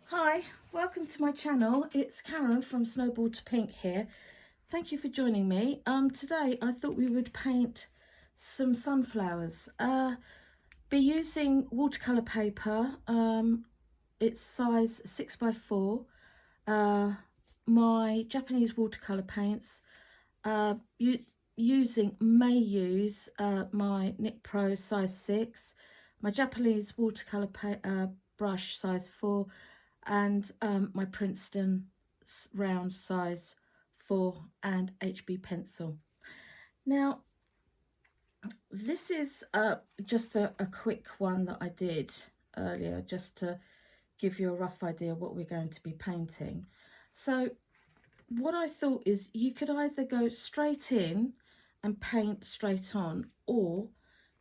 Hi, welcome to my channel. It's Karen from Snowball to Pink here. Thank you for joining me. Today I thought we would paint some sunflowers. Be using watercolour paper. It's size 6x4. My Japanese watercolour paints. May use my Nick Pro size 6, my Japanese watercolour brush size 4, and my Princeton round size 4 and HB pencil. Now this is just a quick one that I did earlier, just to give you a rough idea what we're going to be painting. So what I thought is you could either go straight in and paint straight on, or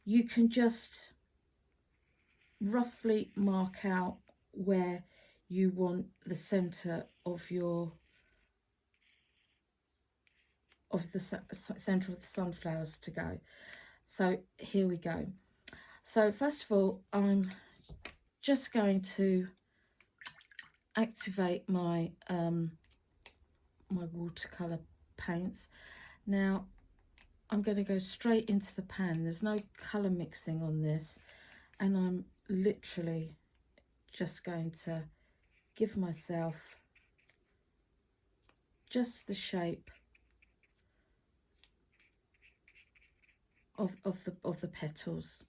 you can just roughly mark out where you want the center of the center of the sunflowers to go. So here we go. So first of all, I'm just going to activate my my watercolor paints. Now I'm going to go straight into the pan. There's no color mixing on this, and I'm literally just going to give myself just the shape of the petals.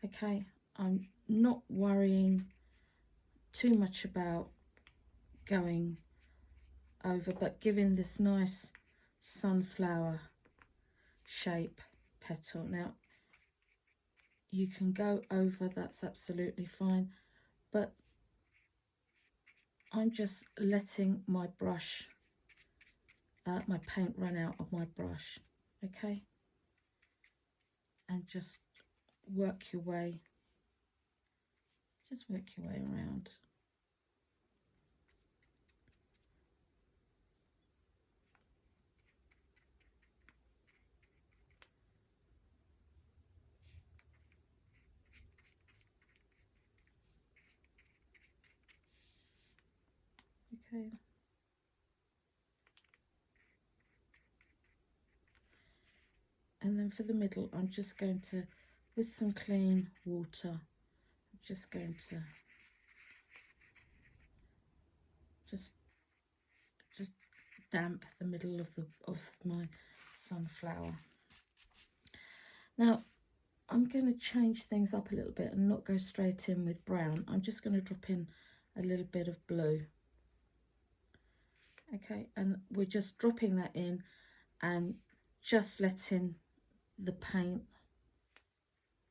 Okay, I'm not worrying too much about going over, but giving this nice sunflower shape petal. Now you can go over, that's absolutely fine, but I'm just letting my brush, my paint run out of my brush. Okay, and just work your way around. Okay, and then for the middle, I'm just going to, with some clean water, I'm just going to just damp the middle of my sunflower. Now I'm going to change things up a little bit and not go straight in with brown. I'm just going to drop in a little bit of blue. Okay, and we're just dropping that in and just letting the paint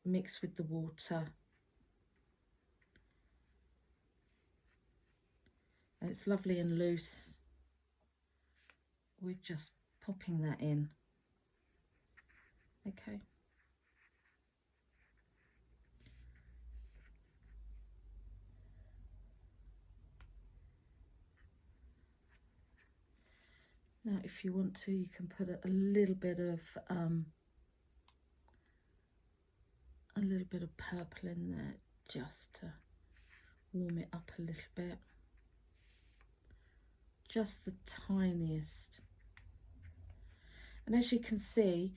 mix with the water. And it's lovely and loose. We're just popping that in. Okay. Now, if you want to, you can put a little bit of purple in there, just to warm it up a little bit. Just the tiniest. And as you can see,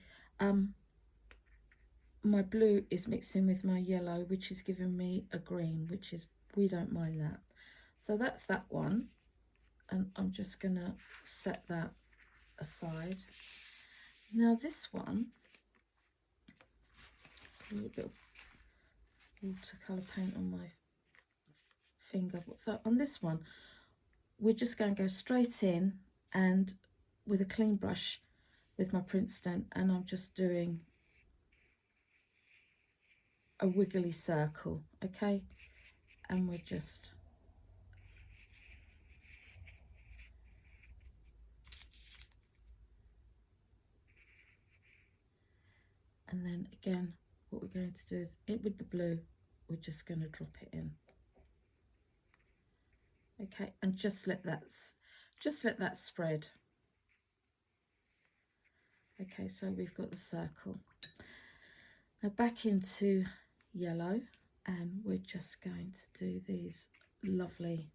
my blue is mixing with my yellow, which is giving me a green, which is, we don't mind that. So that's that one, and I'm just gonna set that aside. Now this one, a little bit of watercolor paint on my finger. So on this one, we're just going to go straight in and with a clean brush with my Princeton, and I'm just doing a wiggly circle. Okay, and we're just and then again, what we're going to do is, with the blue, we're just going to drop it in. Okay, and just let that spread. Okay, so we've got the circle. Now back into yellow, and we're just going to do these lovely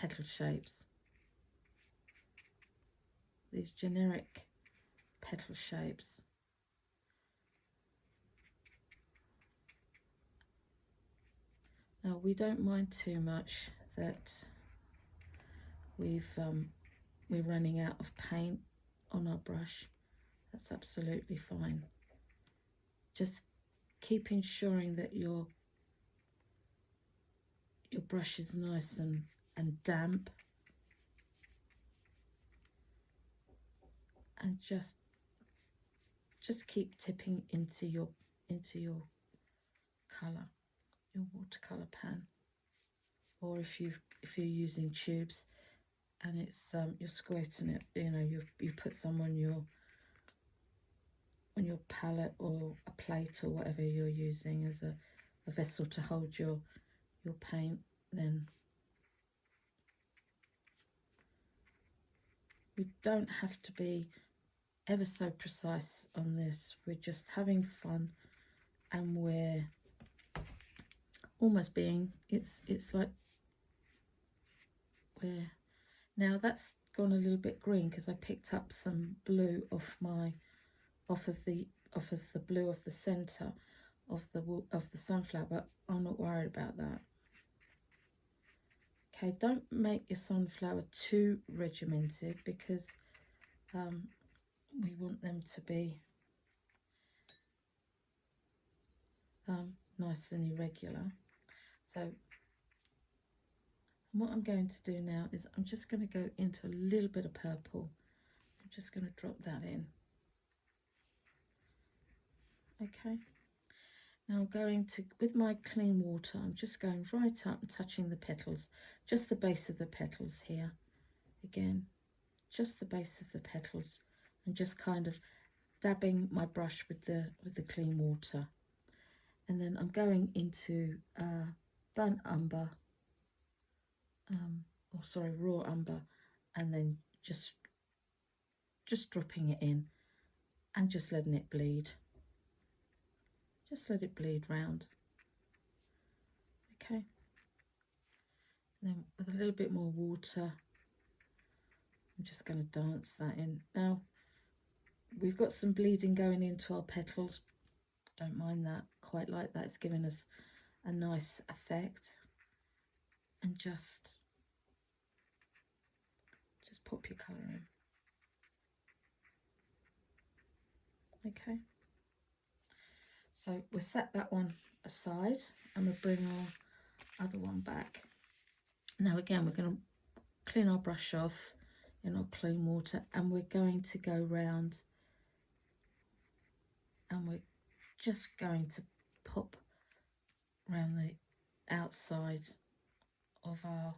petal shapes, these generic petal shapes. Now we don't mind too much that we're running out of paint on our brush. That's absolutely fine. Just keep ensuring that your brush is nice and damp, and just keep tipping into your colour, your watercolour pan, or if you're using tubes and it's you're squirting it, you know, you put some on your palette or a plate or whatever you're using as a vessel to hold your paint, then we don't have to be ever so precise on this. We're just having fun, and we're almost being, it's like we're, now that's gone a little bit green because I picked up some blue off of the blue of the center of the sunflower, but I'm not worried about that. Okay, don't make your sunflower too regimented, because we want them to be nice and irregular. So what I'm going to do now is I'm just going to go into a little bit of purple. I'm just going to drop that in. Okay. Now I'm going to, with my clean water, I'm just going right up and touching the petals, just the base of the petals here. Again, just the base of the petals, and just kind of dabbing my brush with the clean water. And then I'm going into burnt umber, or sorry, raw umber, and then just dropping it in and just letting it bleed. Just let it bleed round. Okay. And then with a little bit more water, I'm just going to dance that in. Now, we've got some bleeding going into our petals. Don't mind that, quite like that. It's giving us a nice effect. And just pop your colour in. Okay. So we'll set that one aside and we'll bring our other one back. Now again, we're going to clean our brush off in our clean water, and we're going to go round, and we're just going to pop around the outside of our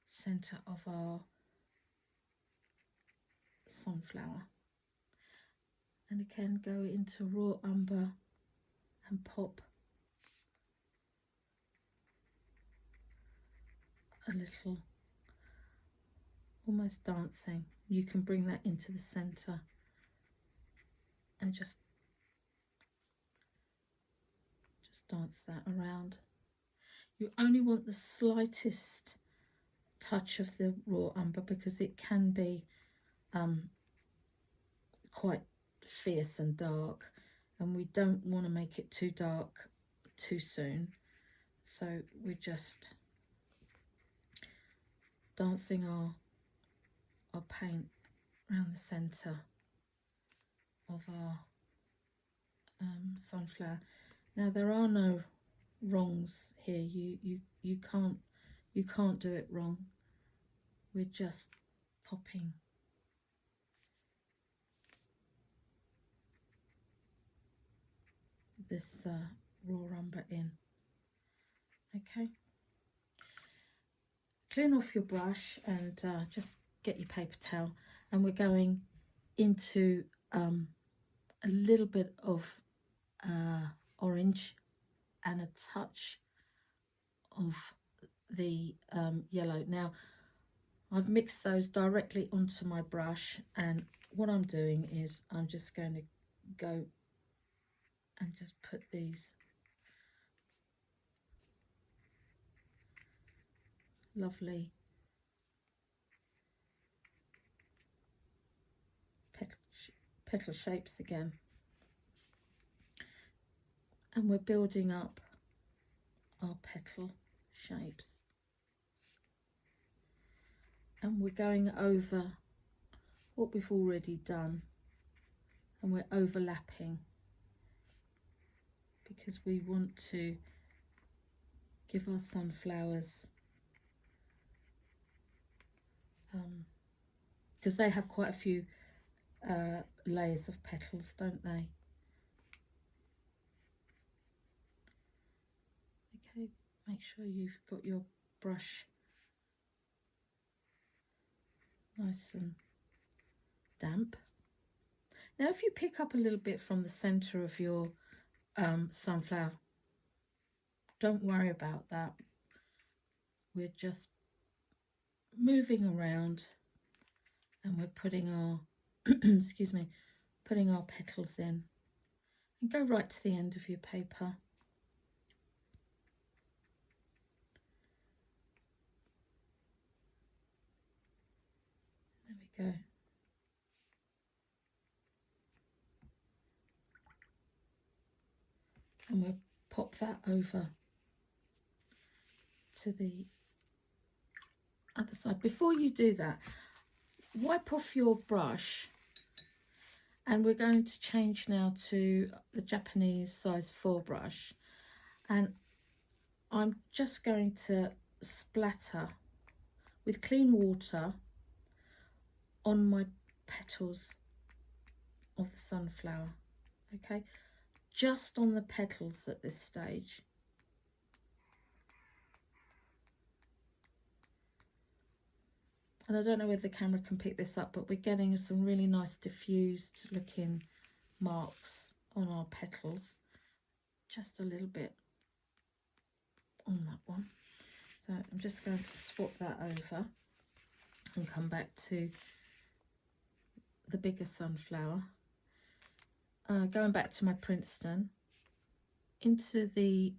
centre of our sunflower, and again go into raw umber and pop a little, almost dancing. You can bring that into the centre and just dance that around. You only want the slightest touch of the raw umber, because it can be quite fierce and dark, and we don't want to make it too dark too soon. So we're just dancing our paint around the centre of our sunflower. Now there are no wrongs here. You can't do it wrong. We're just popping this raw umber in. Okay. Clean off your brush and just get your paper towel, and we're going into a little bit of orange and a touch of the yellow. Now I've mixed those directly onto my brush, and what I'm doing is I'm just going to go and just put these lovely petal shapes again, and we're building up our petal shapes, and we're going over what we've already done, and we're overlapping because we want to give our sunflowers, because they have quite a few layers of petals, don't they? Okay, make sure you've got your brush nice and damp. Now if you pick up a little bit from the center of your sunflower, don't worry about that. We're just moving around and we're putting our excuse me, putting our petals in, and go right to the end of your paper. There we go. And we'll pop that over to the other side. Before you do that, wipe off your brush, and we're going to change now to the Japanese size 4 brush, and I'm just going to splatter with clean water on my petals of the sunflower. Okay, just on the petals at this stage. And I don't know whether the camera can pick this up, but we're getting some really nice diffused looking marks on our petals. Just a little bit on that one. So I'm just going to swap that over and come back to the bigger sunflower. Going back to my Princeton, into the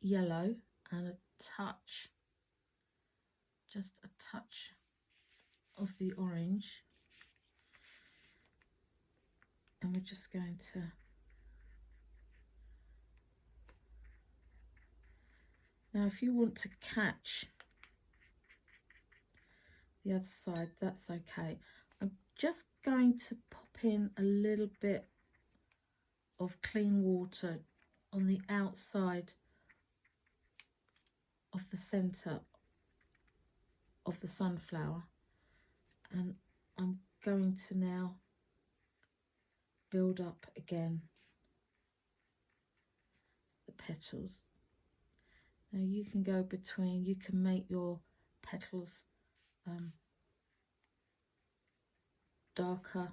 yellow and a touch, just a touch of the orange, and we're just going to now, if you want to catch the other side, that's okay. I'm just going to pop in a little bit of clean water on the outside of the center of the sunflower, and I'm going to now build up again the petals. Now you can go between, you can make your petals darker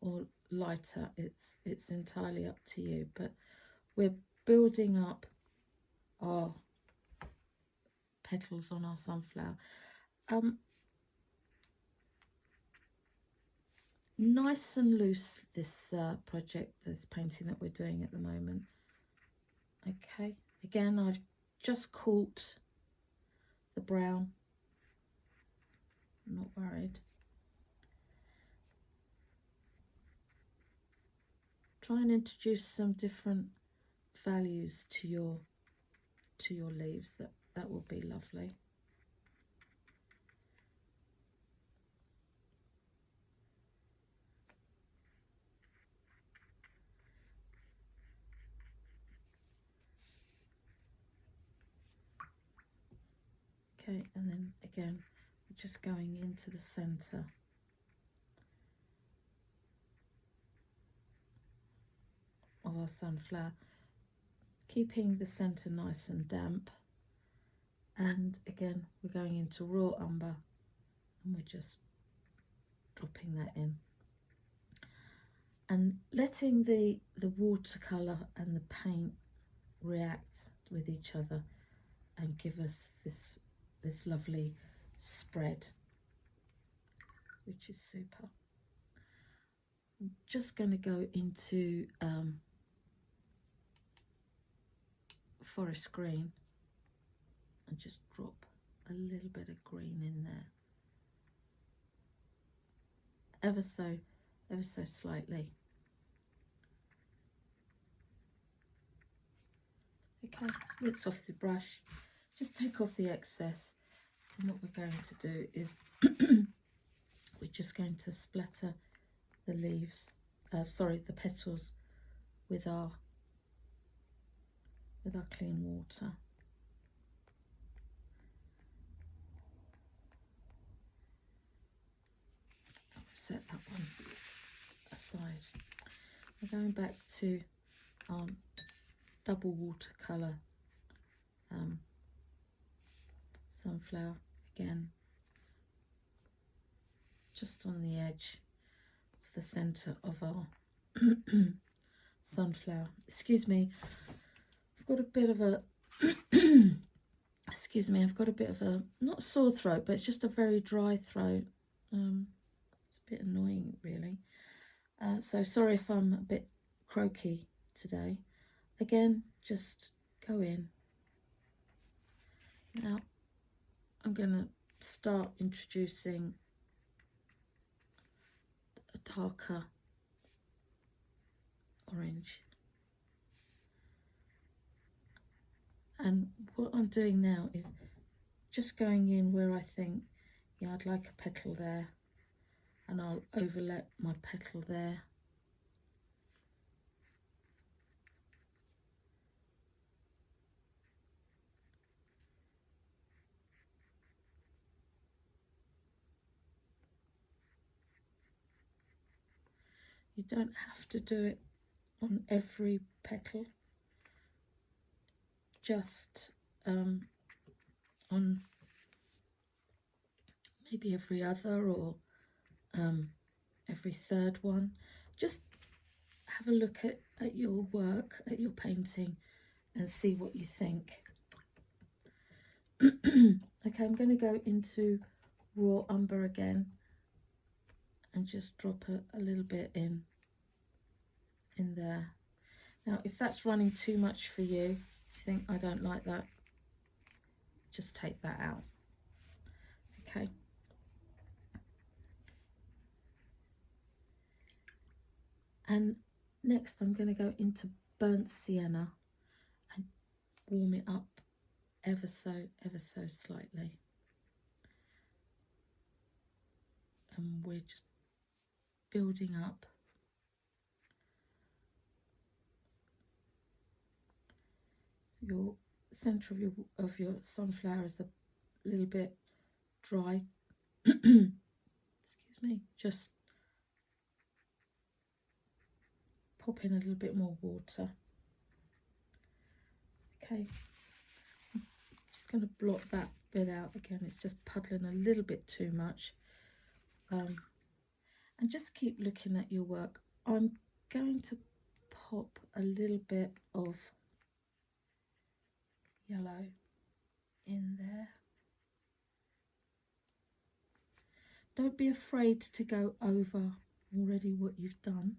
or lighter, it's entirely up to you, but we're building up our petals on our sunflower. Nice and loose, this project, this painting that we're doing at the moment. Okay, again, I've just caught the brown, I'm not worried. Try and introduce some different values to your leaves. That will be lovely. Okay, and then again, we're just going into the center of our sunflower, keeping the center nice and damp. And again, we're going into raw umber, and we're just dropping that in. And letting the watercolour and the paint react with each other and give us this lovely spread, which is super. I'm just going to go into forest green and just drop a little bit of green in there. ever so slightly. Okay, rinse off the brush, just take off the excess, and what we're going to do is we're just going to splatter the leaves, the petals with our clean water. I'll set that one aside. We're going back to our double watercolour sunflower again, just on the edge of the centre of our sunflower. Excuse me, I've got a bit of a excuse me, I've got a bit of a, not sore throat, but it's just a very dry throat. It's a bit annoying, really. So sorry if I'm a bit croaky today. Again, just go in. Now, I'm going to start introducing a darker orange. And what I'm doing now is just going in where I think, yeah, I'd like a petal there, and I'll overlap my petal there. You don't have to do it on every petal, just on maybe every other or every third one. Just have a look at your work, at your painting, and see what you think. Okay, I'm going to go into raw umber again and just drop a little bit in there. Now, if that's running too much for you, you think I don't like that, just take that out. Okay. And next I'm going to go into burnt sienna and warm it up ever so slightly. And we're just building up your center of your sunflower is a little bit dry. Excuse me, just pop in a little bit more water. Okay, I'm just going to blot that bit out again. It's just puddling a little bit too much. And just keep looking at your work. I'm going to pop a little bit of yellow in there. Don't be afraid to go over already what you've done.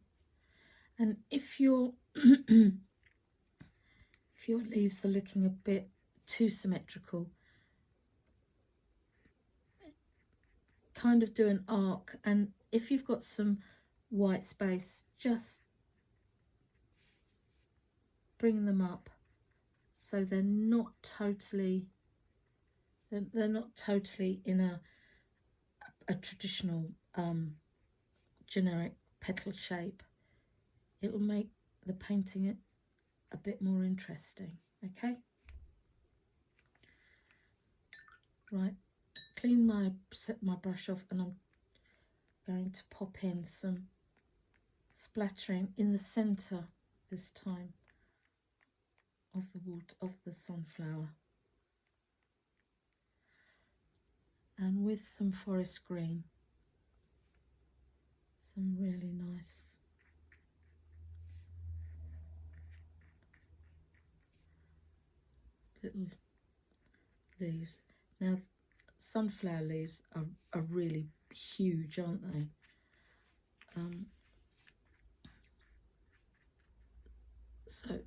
And if your if your leaves are looking a bit too symmetrical, kind of do an arc, and if you've got some white space, just bring them up so they're not totally in a traditional generic petal shape. It will make the painting a bit more interesting. Okay, right, set my brush off, and I'm going to pop in some splattering in the center this time of the wood of the sunflower, and with some forest green, some really nice little leaves. Now, sunflower leaves are really huge, aren't they? So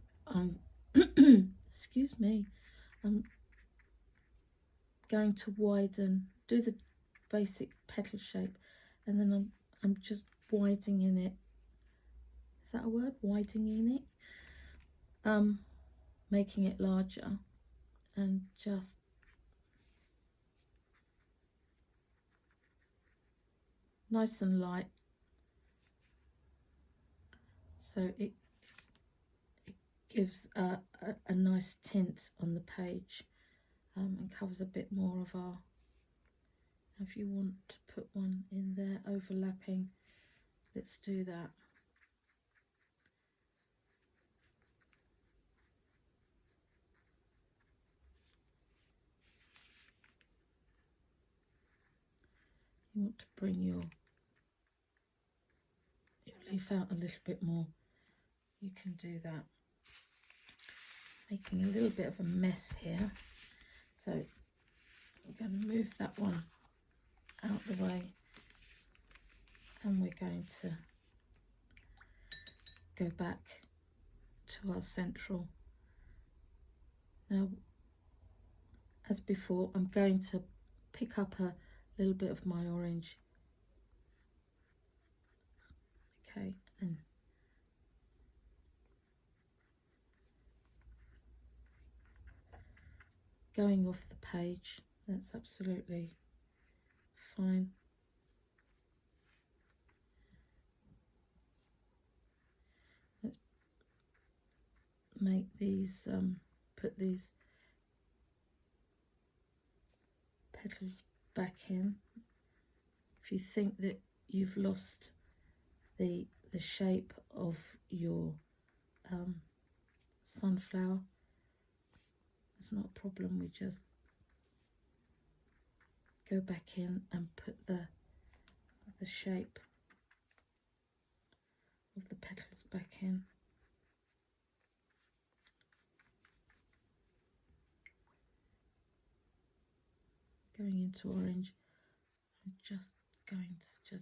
excuse me, I'm going to widen, do the basic petal shape, and then I'm I'm just widening it. Is that a word? Widening it? Making it larger and just nice and light, so it gives a nice tint on the page, and covers a bit more of our. If you want to put one in there overlapping, let's do that. You want to bring your leaf out a little bit more, you can do that. Making a little bit of a mess here, so I'm going to move that one out the way, and we're going to go back to our central. Now, as before, I'm going to pick up a little bit of my orange, okay, and going off the page. That's absolutely fine. Let's make these, put these petals back in. If you think that you've lost the shape of your sunflower, it's not a problem. We just go back in and put the shape of the petals back in. Going into orange, I'm just going to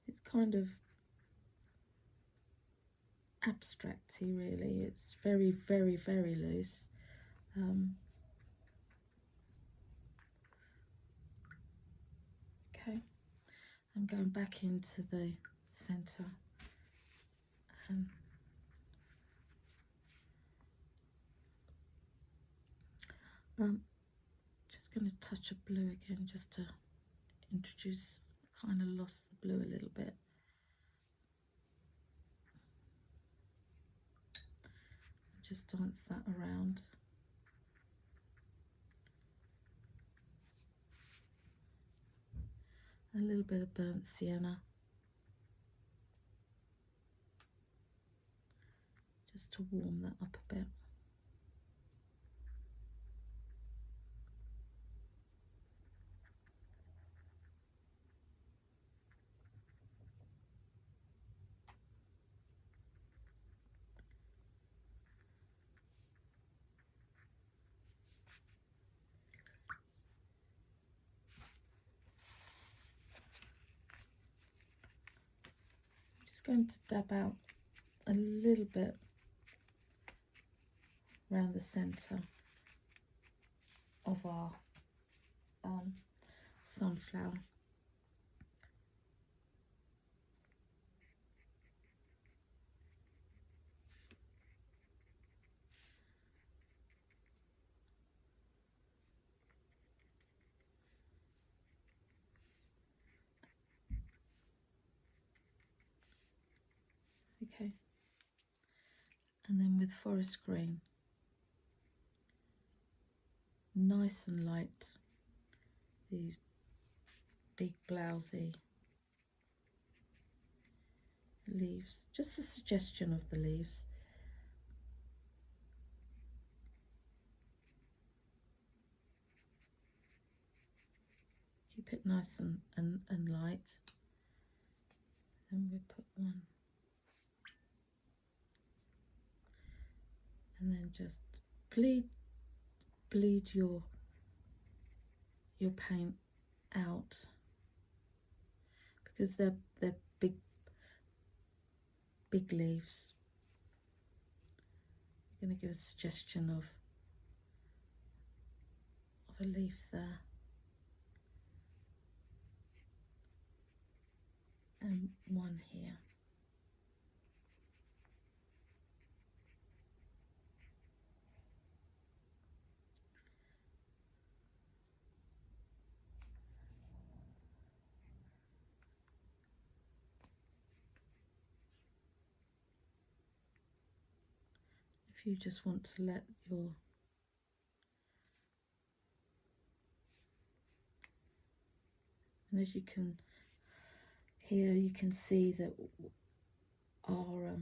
it's kind of abstracty, really. It's very, very, very loose. Okay, I'm going back into the center and just going to touch a blue again, just to introduce. Kind of lost the blue a little bit. Just dance that around. A little bit of burnt sienna, just to warm that up a bit. Just going to dab out a little bit around the center of our sunflower. Okay, and then with forest green, nice and light, these big blousy leaves, just a suggestion of the leaves. Keep it nice and light. And we put one, and then just bleed your paint out, because they're big leaves. going to give a suggestion of a leaf there, and one here. If you just want to let your and as you can here, you can see that our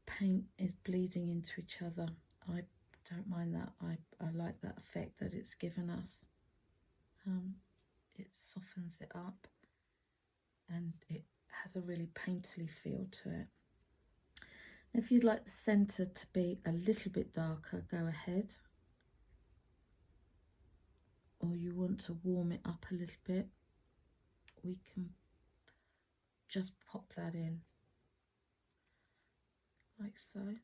paint is bleeding into each other. I don't mind that. I like that effect that it's given us. It softens it up and it has a really painterly feel to it. If you'd like the centre to be a little bit darker, go ahead. Or you want to warm it up a little bit, we can just pop that in like so. I'm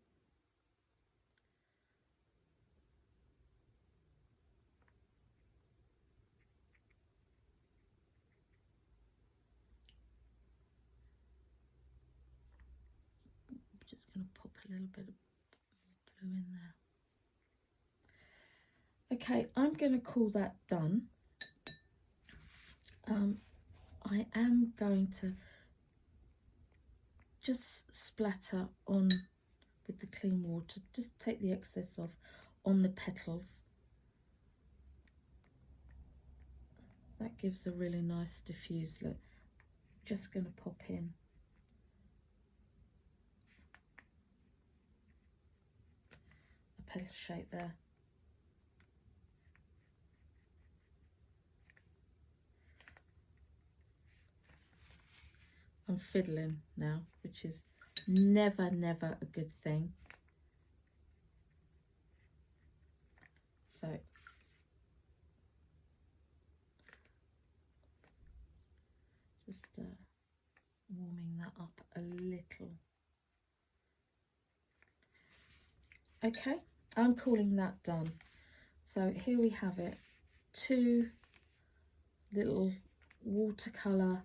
just going to pop a little bit of blue in there. Okay, I'm going to call that done. I am going to just splatter on with the clean water, just take the excess off on the petals. That gives a really nice diffuse look. Just going to pop in a petal shape there. I'm fiddling now, which is never a good thing. So just warming that up a little. Okay, I'm calling that done. So here we have it, 2 little watercolour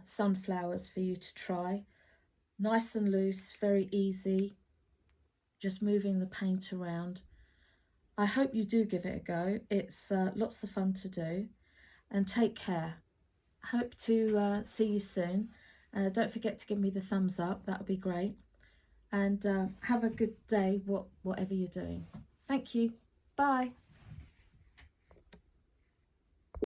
sunflowers for you to try. Nice and loose, very easy, just moving the paint around. I hope you do give it a go. It's lots of fun to do, and take care. Hope to see you soon. Don't forget to give me the thumbs up, that would be great. And have a good day, whatever you're doing. Thank you. Bye.